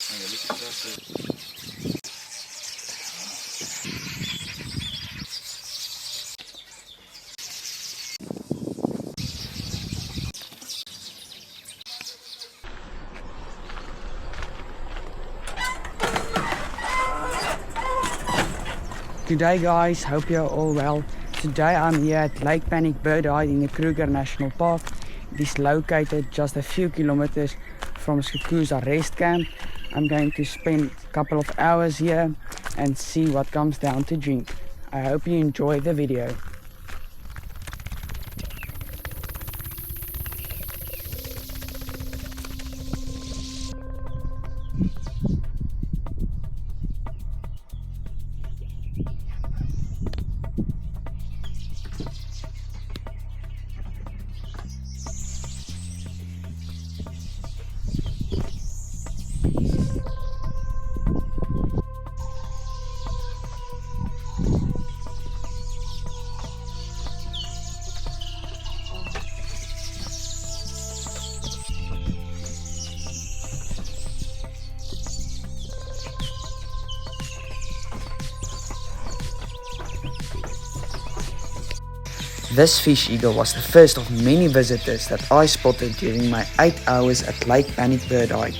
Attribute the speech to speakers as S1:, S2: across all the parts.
S1: Today guys, hope you're all well. Today I'm here at Lake Panic Bird Eye in the Kruger National Park. It is located just a few kilometers from Skukuza rest camp. I'm going to spend a couple of hours here and see what comes down to drink. I hope you enjoy the video. This fish eagle was the first of many visitors that I spotted during my 8 hours at Lake Panic Bird Eye.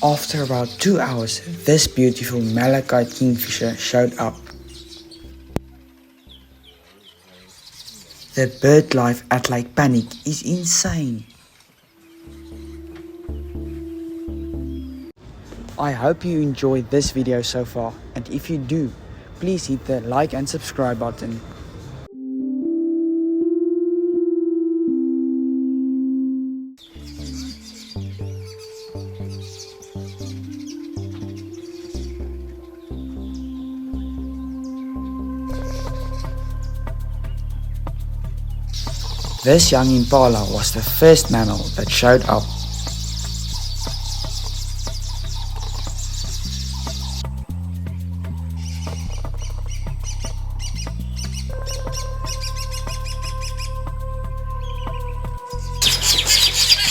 S1: After about 2 hours, this beautiful malachite kingfisher showed up. The bird life at Lake Panic is insane. I hope you enjoyed this video so far, and if you do, please hit the like and subscribe button. This young impala was the first mammal that showed up.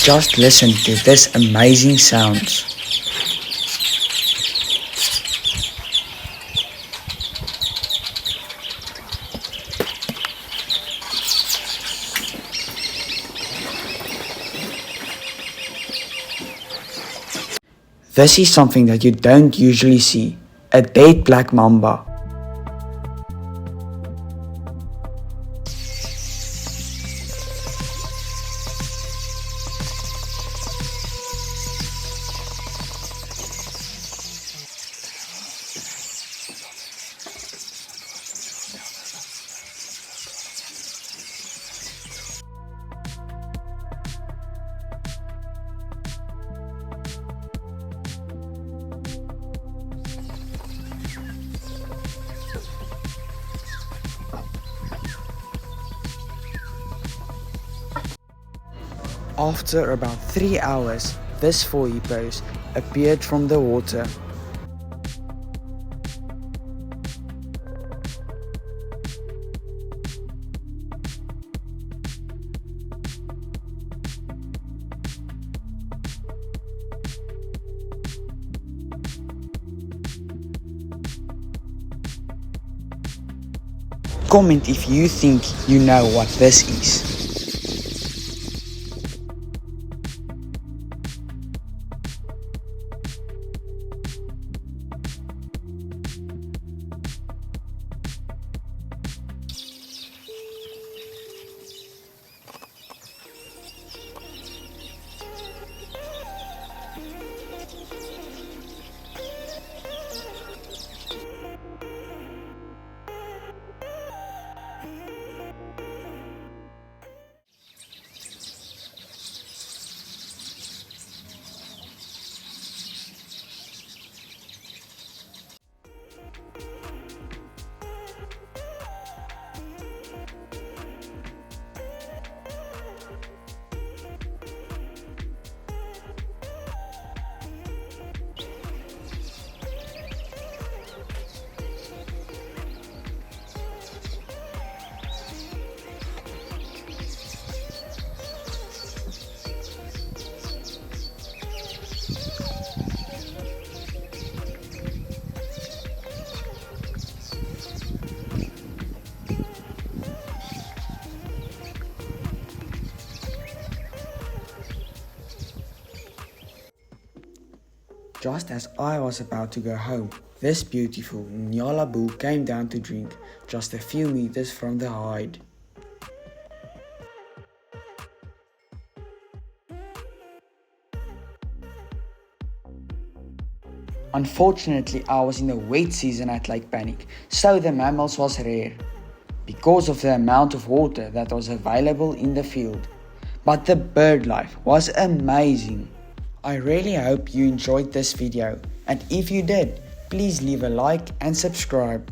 S1: Just listen to this amazing sounds. This is something that you don't usually see, a dead black mamba. After about 3 hours, this 4 hippos appeared from the water. Comment if you think you know what this is. Just as I was about to go home, this beautiful Nyala bull came down to drink just a few meters from the hide. Unfortunately, I was in the wet season at Lake Panic, so the mammals was rare, because of the amount of water that was available in the field. But the bird life was amazing. I really hope you enjoyed this video, and if you did, please leave a like and subscribe.